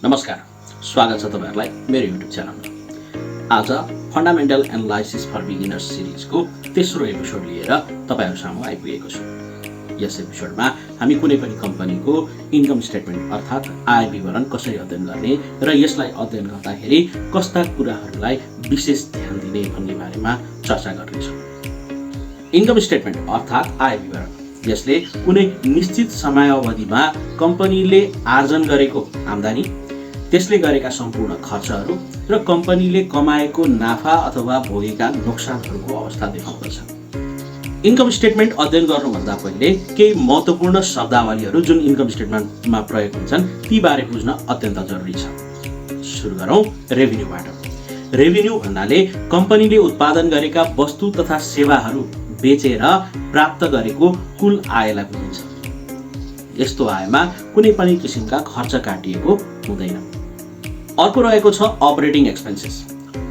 नमस्कार, स्वागत छ तपाईहरुलाई मेरो युट्युब च्यानलमा। आज फन्डामेन्टल एनालाइसिस फर बिगिनर्स सिरिजको तेस्रो एपिसोड लिएर तपाईहरु सामु आइपुगेको छु। यस एपिसोडमा हामी कुनै पनि कम्पनीको इन्कम स्टेटमेन्ट अर्थात् आय विवरण कसरी अध्ययन गर्ने र यसलाई अध्ययन गर्दाखेरि कस्ता कुराहरुलाई विशेष ध्यान दिने भन्ने बारेमा चर्चा गर्नेछौँ। इन्कम स्टेटमेन्ट अर्थात् आय विवरण यसले कुनै निश्चित समयावधिमा कम्पनीले आर्जन गरेको आम्दानी, त्यसले गरेका सम्पूर्ण खर्चहरू र कम्पनीले कमाएको नाफा अथवा भोगेका नोक्सानहरूको अवस्था देखाउँदछ। इन्कम स्टेटमेन्ट अध्ययन गर्नुभन्दा पहिले केही महत्त्वपूर्ण शब्दावलीहरू जुन इन्कम स्टेटमेन्टमा प्रयोग हुन्छन् ती बारे बुझ्न अत्यन्त जरुरी छ। सुरु गरौँ रेभिन्यूबाट। रेभिन्यू भन्नाले कम्पनीले उत्पादन गरेका वस्तु तथा सेवाहरू बेचेर प्राप्त गरेको कुल आयलाई बुझिन्छ। यस्तो आयमा कुनै पनि किसिमका खर्च काटिएको हुँदैन। अर्को रहेको छ अपरेटिङ एक्सपेन्सेस।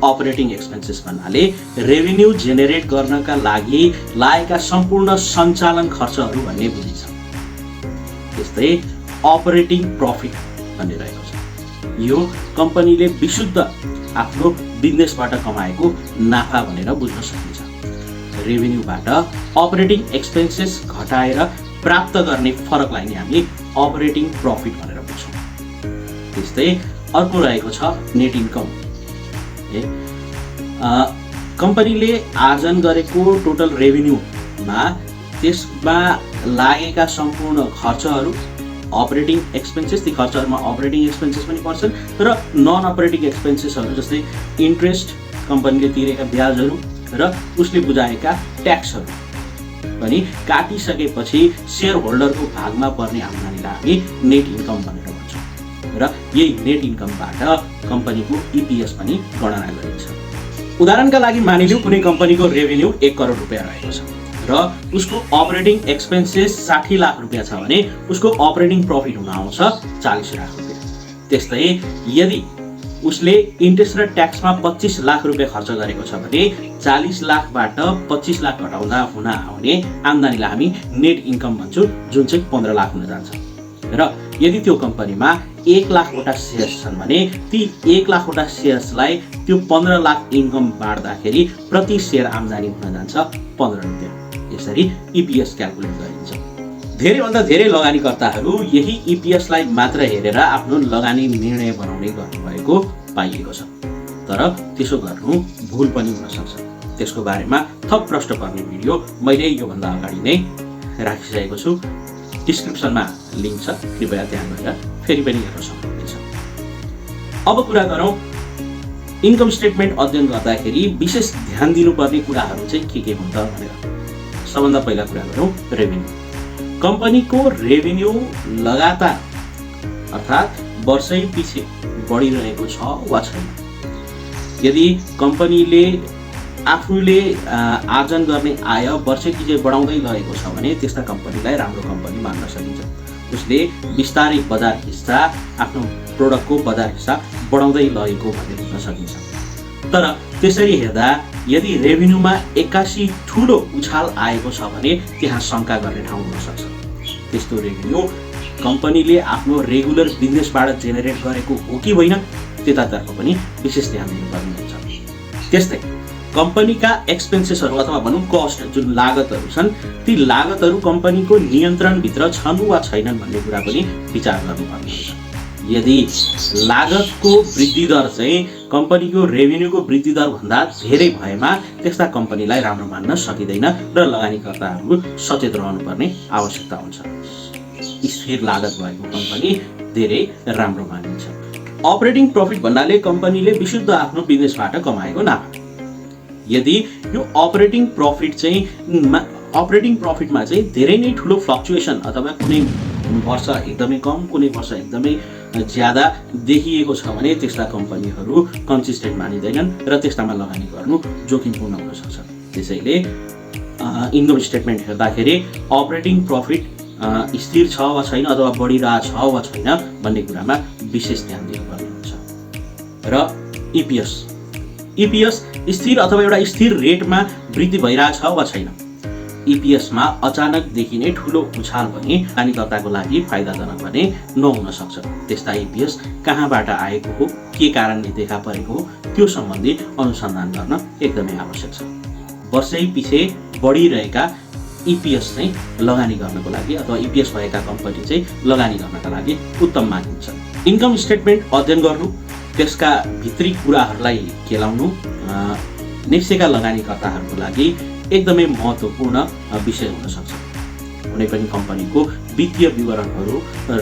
अपरेटिङ एक्सपेन्सेस भन्नाले रेभिन्यू जेनेरेट गर्नका लागि लागेका सम्पूर्ण सञ्चालन खर्चहरू भन्ने बुझिन्छ। त्यस्तै अपरेटिङ प्रफिट भन्ने रहेको छ। यो कम्पनीले विशुद्ध आफ्नो बिजनेसबाट कमाएको नाफा भनेर बुझ्न सकिन्छ। रेभिन्यूबाट अपरेटिङ एक्सपेन्सेस घटाएर प्राप्त गर्ने फरकलाई नै हामी अपरेटिङ प्रफिट भनेर बुझ्छौँ। त्यस्तै अर्को रहेको छ नेट इन्कम। कम्पनीले आर्जन गरेको टोटल रेभिन्यूमा त्यसमा लागेका सम्पूर्ण खर्चहरू अपरेटिङ एक्सपेन्सेस, ती खर्चहरूमा अपरेटिङ एक्सपेन्सेस पनि पर्छन् र नन अपरेटिङ एक्सपेन्सेसहरू जस्तै इन्ट्रेस्ट, कम्पनीले तिरेका ब्याजहरू र उसले बुझाएका ट्याक्सहरू पनि काटिसकेपछि सेयर होल्डरको भागमा पर्ने आम्दानीलाई हामी नेट इन्कम भनेर भन्छौँ र यही नेट इन्कमबाट कम्पनीको इपिएस पनि गणना गरिन्छ। उदाहरणका लागि मानिलिउँ कुनै कम्पनीको रेभिन्यू 1 करोड रुपियाँ रहेको छ र उसको अपरेटिङ एक्सपेन्सेस 60 लाख रुपियाँ छ भने उसको अपरेटिङ प्रफिट हुन आउँछ 40 लाख रुपियाँ। त्यस्तै यदि उसले इन्ट्रेस्ट र ट्याक्समा 25 लाख रुपियाँ खर्च गरेको छ भने 40 लाखबाट 25 लाख घटाउँदा हुन आउने आम्दानीलाई हामी नेट इन्कम भन्छौँ, जुन चाहिँ 15 लाख हुन जान्छ। र यदि त्यो कम्पनीमा 1 लाखवटा सेयर्स छन् भने ती 1 लाखवटा सेयर्सलाई त्यो 15 लाख इन्कम बाँड्दाखेरि प्रति सेयर आम्दानी हुन जान्छ 15 रुपियाँ। यसरी इपिएस क्याल्कुलेट गरिन्छ। धेरैभन्दा धेरै लगानीकर्ताहरू यही इपिएसलाई मात्र हेरेर आफ्नो लगानी निर्णय बनाउने गर्नुभएको पाइएको छ। तर त्यसो गर्नु भुल पनि हुन सक्छ। त्यसको बारेमा थप प्रश्न पर्ने भिडियो मैले योभन्दा अगाडि नै राखिसकेको छु। डिस्क्रिप्सनमा लिङ्क छ, कृपया त्यहाँ गएर फेरि पनि हेर्न सक्नुहुनेछ। अब कुरा गरौँ इन्कम स्टेटमेन्ट अध्ययन गर्दाखेरि विशेष ध्यान दिनुपर्ने कुराहरू चाहिँ के हुन् त भनेर। सबभन्दा पहिला कुरा गरौँ रेभिन्यू। कम्पनीको रेभिन्यू लगातार अर्थात् वर्षै पछि बढिरहेको छ वा छैन। यदि कम्पनीले आफूले आर्जन गर्ने आय वर्षै पछि बढाउँदै गएको छ भने त्यस्ता कम्पनीलाई राम्रो कम्पनी मान्न सकिन्छ। उसले बिस्तारै बजार हिस्सा, आफ्नो प्रोडक्टको बजार हिस्सा बढाउँदै लगेको भन्ने बुझ्न सकिन्छ। तर त्यसरी हेर्दा यदि रेभिन्यूमा 81 ठुलो उछाल आएको छ भने त्यहाँ शङ्का गर्ने ठाउँ हुन सक्छ। त्यस्तो रेभिन्यू कम्पनीले आफ्नो रेगुलर बिजनेसबाट जेनेरेट गरेको हो कि होइन त्यतातर्फ पनि विशेष ध्यान दिनुपर्ने हुन्छ। त्यस्तै कम्पनीका एक्सपेन्सेसहरू अथवा भनौँ कस्ट जुन लागतहरू छन् ती लागतहरू कम्पनीको नियन्त्रणभित्र छन् वा छैनन् भन्ने कुरा पनि विचार गर्नुपर्ने हुन्छ। यदि लागतको वृद्धि दर चाहिँ कम्पनीको रेभिन्यूको वृद्धि दर भन्दा धेरै भएमा त्यस्ता कम्पनीलाई राम्रो मान्न सकिँदैन र लगानीकर्ताहरू सचेत रहनुपर्ने आवश्यकता हुन्छ। स्थिर लागत भएको कम्पनी धेरै राम्रो मानिन्छ। अपरेटिङ प्रफिट भन्नाले कम्पनीले विशुद्ध आफ्नो बिजनेसबाट कमाएको नाफा। यदि यो अपरेटिङ प्रफिटमा चाहिँ धेरै नै ठुलो फ्लक्चुएसन अथवा कुनै वर्ष एकदमै कम कुनै वर्ष एकदमै ज्यादा देखिएको छ भने त्यस्ता कम्पनीहरू कन्सिस्टेन्ट मानिँदैनन् र त्यस्तामा लगानी गर्नु जोखिमपूर्ण हुन सक्छ। त्यसैले इन्कम स्टेटमेन्ट हेर्दाखेरि अपरेटिङ प्रफिट स्थिर छ वा छैन अथवा बढिरहेछ वा छैन भन्ने कुरामा विशेष ध्यान दिनुपर्ने हुन्छ। र इपिएस स्थिर अथवा एउटा स्थिर रेटमा वृद्धि भइरहेछ वा छैन। इपिएसमा अचानकदेखि नै ठुलो उछाल पनि लगानीकर्ताको लागि फाइदाजनक भने नहुन सक्छ। त्यस्ता इपिएस कहाँबाट आएको हो, के कारणले देखा परेको हो, त्यो सम्बन्धी अनुसन्धान गर्न एकदमै आवश्यक छ। वर्षै पछि बढिरहेका इपिएस चाहिँ लगानी गर्नको लागि अथवा इपिएस भएका कम्पनी चाहिँ लगानी गर्नका लागि उत्तम मानिन्छ। इन्कम स्टेटमेन्ट अध्ययन गर्नु, त्यसका भित्री कुराहरूलाई केलाउनु नेप्सेका लगानीकर्ताहरूको लागि एकदमै महत्त्वपूर्ण विषय हुन सक्छ। कुनै पनि कम्पनीको वित्तीय विवरणहरू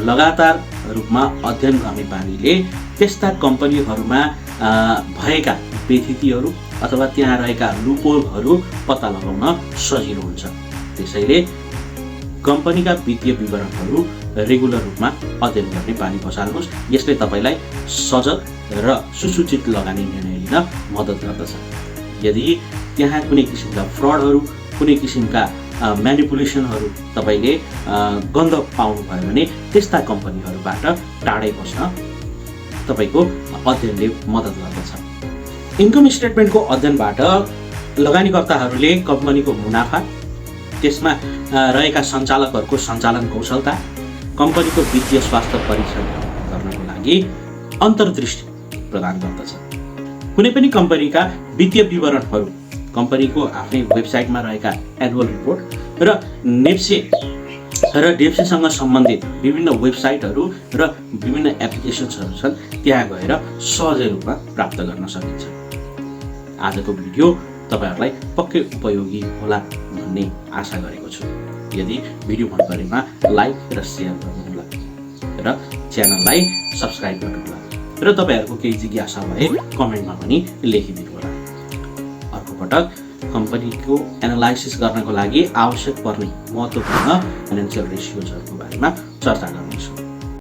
लगातार रूपमा अध्ययन गर्ने बानीले त्यस्ता कम्पनीहरूमा भएका बेथितिहरू अथवा त्यहाँ रहेका लुपहोलहरू पत्ता लगाउन सजिलो हुन्छ। त्यसैले कम्पनीका वित्तीय विवरणहरू रेगुलर रूपमा अध्ययन गर्ने बानी बसाल्नुहोस्। यसले तपाईँलाई सजग र सुसूचित लगानी निर्णय लिन मद्दत गर्दछ। यदि त्यहाँ कुनै किसिमका फ्रडहरू, कुनै किसिमका म्यानिपुलेसनहरू तपाईँले गन्ध पाउनुभयो भने त्यस्ता कम्पनीहरूबाट टाढै बस्न तपाईँको अध्ययनले मद्दत गर्दछ। इन्कम स्टेटमेन्टको अध्ययनबाट लगानीकर्ताहरूले कम्पनीको मुनाफा, त्यसमा रहेका सञ्चालकहरूको सञ्चालन कौशलता, कम्पनीको वित्तीय स्वास्थ्य परीक्षण गर्नको लागि अन्तर्दृष्टि प्रदान गर्दछ। कुनै पनि कम्पनीका वित्तीय विवरणहरू कम्पनीको आफ्नै वेबसाइटमा रहेका एनुअल रिपोर्ट र नेप्से र डेप्सेसँग सम्बन्धित विभिन्न वेबसाइटहरू र विभिन्न एप्लिकेसन्सहरू छन्, त्यहाँ गएर सहजै रूपमा प्राप्त गर्न सकिन्छ। आजको भिडियो तपाईँहरूलाई पक्कै उपयोगी होला भन्ने आशा गरेको छु। यदि भिडियो मन परेमा लाइक र सेयर गर्नुहोला र च्यानललाई सब्स्क्राइब गर्नुहोला र तपाईँहरूको केही जिज्ञासा भए कमेन्टमा पनि लेखिदिनु होला। अर्को पटक कम्पनीको एनालाइसिस गर्नको लागि आवश्यक पर्ने महत्त्वपूर्ण फाइनेन्सियल रेसियोजहरूको बारेमा चर्चा